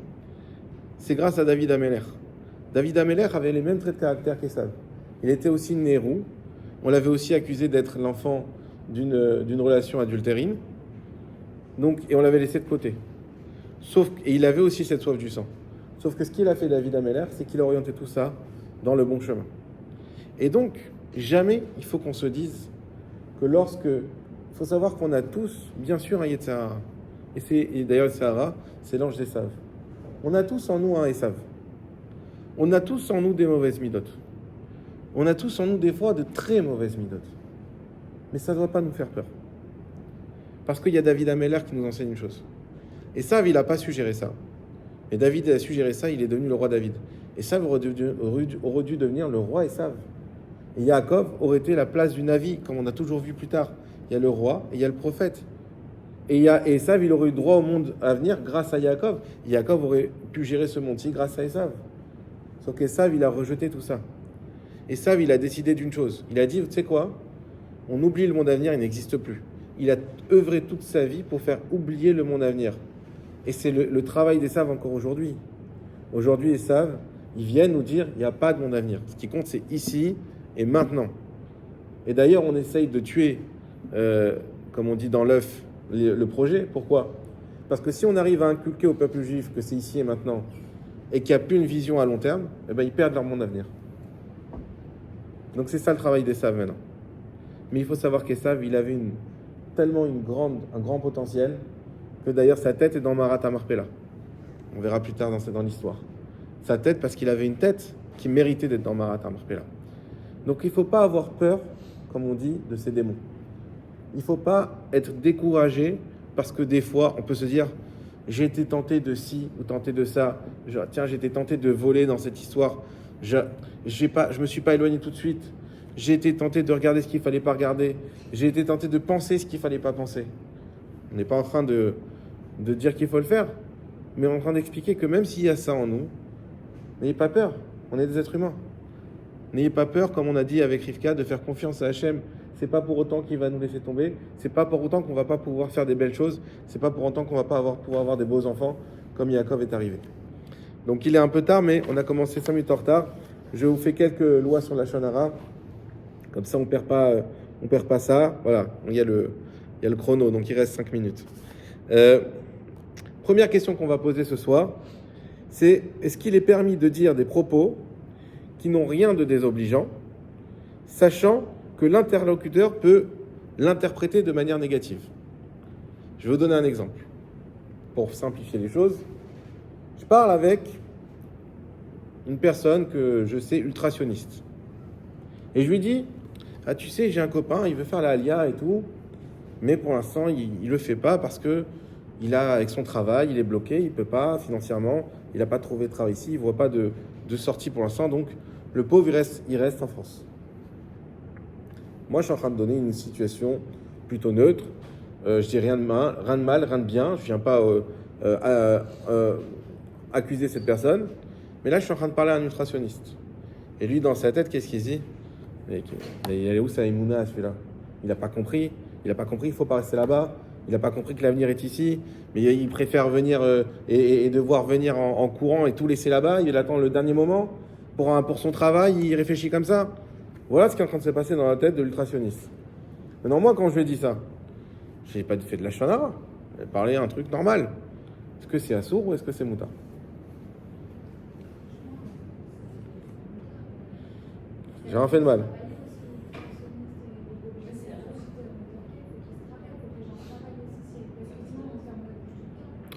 c'est grâce à David Améler. David Améler avait les mêmes traits de caractère qu'Esav. Il était aussi né roux. On l'avait aussi accusé d'être l'enfant d'une relation adultérine. Donc, et on l'avait laissé de côté. Et il avait aussi cette soif du sang. Sauf que ce qu'il a fait David Améler, c'est qu'il a orienté tout ça dans le bon chemin. Et donc, jamais il faut qu'on se dise que il faut savoir qu'on a tous, bien sûr, un Yetzirah. Et d'ailleurs, le Sahara, c'est l'ange d'Esav. On a tous en nous un Esav. On a tous en nous des mauvaises midotes. On a tous en nous des fois de très mauvaises midotes. Mais ça ne doit pas nous faire peur. Parce qu'il y a David Améler qui nous enseigne une chose. Esav, il n'a pas su gérer ça. Et David a su gérer ça, il est devenu le roi David. Esav aurait dû devenir le roi Esav. Et Yaakov aurait été la place du Navi, comme on a toujours vu plus tard. Il y a le roi et il y a le prophète. Et Esav, il aurait eu droit au monde à venir grâce à Yaakov. Et Yaakov aurait pu gérer ce monde-ci grâce à Esav. Sauf qu'Esav, il a rejeté tout ça. Esav, il a décidé d'une chose. Il a dit, tu sais quoi? On oublie le monde à venir, il n'existe plus. Il a œuvré toute sa vie pour faire oublier le monde à venir. Et c'est le travail d'Esav encore aujourd'hui. Aujourd'hui, Esav, il vient nous dire, il n'y a pas de monde à venir. Ce qui compte, c'est ici et maintenant. Et d'ailleurs, on essaye de tuer, comme on dit dans l'œuf, le projet. Pourquoi? Parce que si on arrive à inculquer au peuple juif que c'est ici et maintenant, et qu'il n'y a plus une vision à long terme, eh ben, ils perdent leur monde à venir. Donc c'est ça le travail d'Esav maintenant. Mais il faut savoir qu'Esav, il avait un grand potentiel, que d'ailleurs sa tête est dans Marat Marpella. On verra plus tard dans l'histoire. Sa tête, parce qu'il avait une tête qui méritait d'être dans Marat Marpella. Donc il ne faut pas avoir peur, comme on dit, de ces démons. Il ne faut pas être découragé, parce que des fois, on peut se dire, j'ai été tenté de ci ou tenté de ça. Tiens, j'ai été tenté de voler dans cette histoire. Je me suis pas éloigné tout de suite. J'ai été tenté de regarder ce qu'il fallait pas regarder. J'ai été tenté de penser ce qu'il fallait pas penser. On n'est pas en train de dire qu'il faut le faire, mais on est en train d'expliquer que même s'il y a ça en nous, n'ayez pas peur. On est des êtres humains. N'ayez pas peur, comme on a dit avec Rivka, de faire confiance à Hachem. C'est pas pour autant qu'il va nous laisser tomber. C'est pas pour autant qu'on va pas pouvoir faire des belles choses. C'est pas pour autant qu'on va pas pouvoir avoir des beaux enfants, comme Yaakov est arrivé. Donc il est un peu tard, mais on a commencé 5 minutes en retard. Je vous fais quelques lois sur la Shonara. Comme ça, on perd pas ça. Voilà, il y a le chrono, donc il reste 5 minutes. Première question qu'on va poser ce soir, c'est est-ce qu'il est permis de dire des propos qui n'ont rien de désobligeant, sachant que l'interlocuteur peut l'interpréter de manière négative. Je vais vous donner un exemple. Pour simplifier les choses, je parle avec une personne que je sais ultra-sioniste. Et je lui dis, ah tu sais, j'ai un copain, il veut faire la Aliyah et tout, mais pour l'instant, il le fait pas parce que avec son travail, il est bloqué, il peut pas financièrement, il n'a pas trouvé de travail ici, il voit pas de sortie pour l'instant, donc le pauvre, il reste en France. Moi, je suis en train de donner une situation plutôt neutre. Je dis rien de mal, rien de bien. Je viens pas accuser cette personne. Mais là, je suis en train de parler à un ultrationniste. Et lui, dans sa tête, qu'est-ce qu'il dit? Mais il est où sa Emouna, celui-là? Il n'a pas compris. Il n'a pas compris qu'il ne faut pas rester là-bas. Il n'a pas compris que l'avenir est ici. Mais il préfère venir et devoir venir en courant et tout laisser là-bas. Il attend le dernier moment pour son travail. Il réfléchit comme ça. Voilà ce qui est en train de se passer dans la tête de l'ultrationniste. Maintenant, moi, quand je lui ai dit ça, je n'ai pas fait de la chanara. J'ai parlé un truc normal. Est-ce que c'est assour ou est-ce que c'est mouta? J'ai rien fait de mal.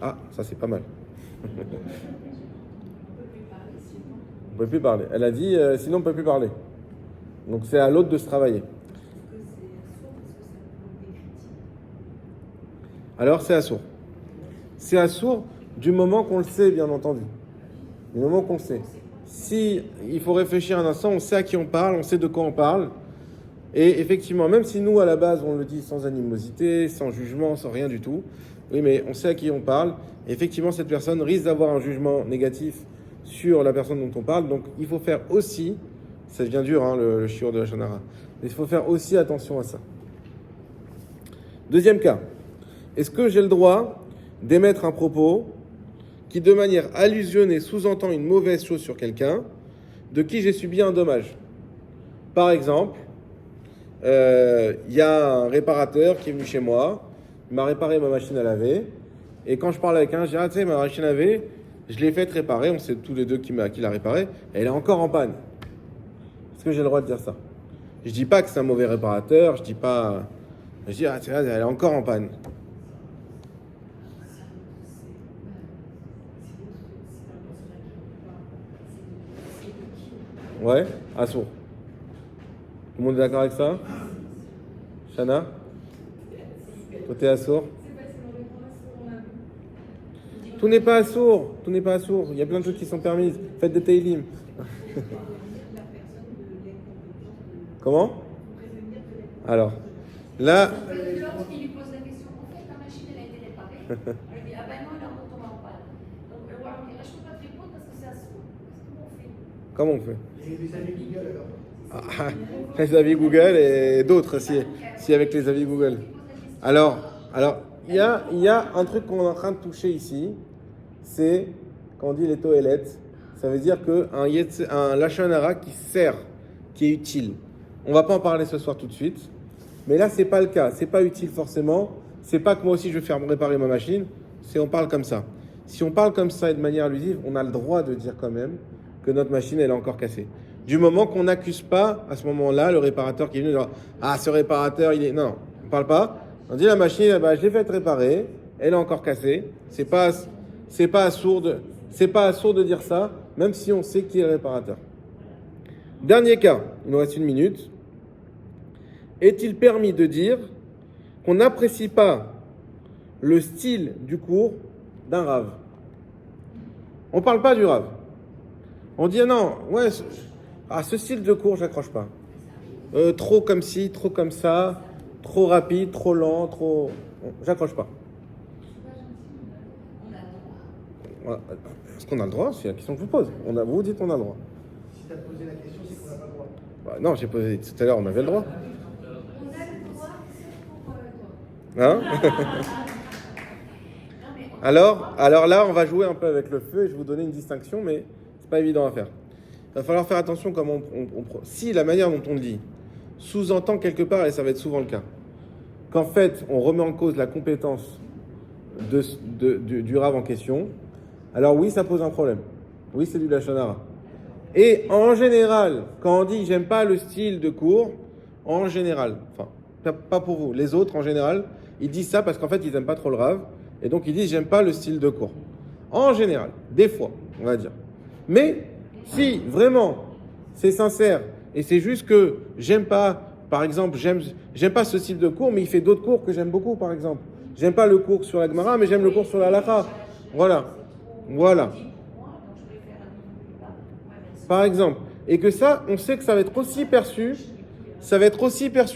Ah, ça c'est pas mal. On peut plus parler. Elle a dit, sinon on peut plus parler. Donc c'est à l'autre de se travailler. Alors c'est assourd. C'est assourd du moment qu'on le sait, bien entendu. Du moment qu'on le sait. Si il faut réfléchir un instant, on sait à qui on parle, on sait de quoi on parle. Et effectivement, même si nous, à la base, on le dit sans animosité, sans jugement, sans rien du tout, oui, mais on sait à qui on parle. Et effectivement, cette personne risque d'avoir un jugement négatif sur la personne dont on parle. Donc, il faut faire aussi, ça devient dur, hein, le shiur de la Shonara, mais il faut faire aussi attention à ça. Deuxième cas, est-ce que j'ai le droit d'émettre un propos qui, de manière allusionnée, sous-entend une mauvaise chose sur quelqu'un de qui j'ai subi un dommage? Par exemple, il y a un réparateur qui est venu chez moi, il m'a réparé ma machine à laver, et quand je parle avec un, je dis, ah tu sais, ma machine à laver, je l'ai faite réparer, on sait tous les deux qui l'a réparée, et elle est encore en panne. Est-ce que j'ai le droit de dire ça? Je dis pas que c'est un mauvais réparateur, je dis, ah tu sais, elle est encore en panne. Ouais, assourd. Tout le monde est d'accord avec ça? Shana? Côté assourd? Tout n'est pas assourd. Tout n'est pas assourd. Il y a plein de choses qui sont permises. Faites des teilim. Comment? Alors, là. Lorsqu'il lui pose la question, en fait, ta machine, elle a été réparée. Elle dit, ah ben non, elle est encore tombée en panne. Donc, je ne peux pas te répondre parce que c'est assourd. Comment on fait? Les avis Google alors. Les avis Google et d'autres si avec les avis Google. Alors, il y a un truc qu'on est en train de toucher ici, c'est quand on dit les toilettes, ça veut dire qu'un lashon hara qui sert, qui est utile. On va pas en parler ce soir tout de suite, mais là c'est pas le cas, c'est pas utile forcément. C'est pas que moi aussi je vais faire réparer ma machine, on parle comme ça. Si on parle comme ça et de manière allusive, on a le droit de dire quand même que notre machine elle est encore cassée. Du moment qu'on n'accuse pas à ce moment-là le réparateur qui est venu dire ah ce réparateur il est non, on parle pas. On dit la machine je l'ai faite réparer, elle est encore cassée. C'est pas assourd de dire ça, même si on sait qui est le réparateur. Dernier cas, il nous reste 1 minute. Est-il permis de dire qu'on n'apprécie pas le style du cours d'un rave? On parle pas du rave. On dit non, ouais, ce style de cours, j'accroche pas. Trop comme ci, trop comme ça, trop rapide, trop lent, trop. J'accroche pas. Est-ce qu'on a le droit? C'est la question que je vous pose. Vous dites on a le droit. Si tu as posé la question, c'est qu'on n'a pas le droit. Non, j'ai posé tout à l'heure, on avait le droit. On a le droit, c'est pour toi. Hein? Alors là, on va jouer un peu avec le feu et je vais vous donner une distinction, mais c'est pas évident à faire. Il va falloir faire attention comment si la manière dont on le dit sous-entend quelque part, et ça va être souvent le cas, qu'en fait, on remet en cause la compétence du rave en question, alors oui, ça pose un problème. Oui, c'est du lashon hara. Et en général, quand on dit « j'aime pas le style de cours », en général. Enfin, pas pour vous, les autres en général, ils disent ça parce qu'en fait, ils n'aiment pas trop le Rav. Et donc, ils disent, j'aime pas le style de cours. En général, des fois, on va dire. Mais si vraiment c'est sincère et c'est juste que j'aime pas, par exemple, j'aime pas ce style de cours, mais il fait d'autres cours que j'aime beaucoup, par exemple. J'aime pas le cours sur la Gemara, mais j'aime le cours sur la Halakha. Voilà. Voilà. Par exemple. Et que ça, on sait que ça va être aussi perçu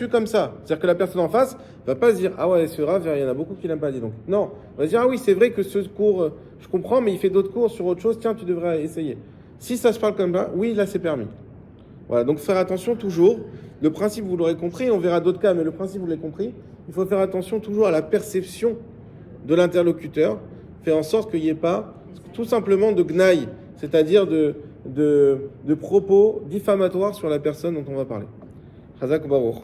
comme ça. C'est-à-dire que la personne en face va pas se dire, ah ouais, ce Rav, il y en a beaucoup qui l'aiment pas, dis donc. Non, on va se dire, ah oui, c'est vrai que ce cours, je comprends, mais il fait d'autres cours sur autre chose, tiens, tu devrais essayer. Si ça se parle comme ça, oui, là, c'est permis. Voilà, donc faire attention toujours. Le principe, vous l'aurez compris, on verra d'autres cas, mais le principe, vous l'avez compris, il faut faire attention toujours à la perception de l'interlocuteur, faire en sorte qu'il n'y ait pas tout simplement de gnaille, c'est-à-dire de propos diffamatoires sur la personne dont on va parler. Chazak Baruch.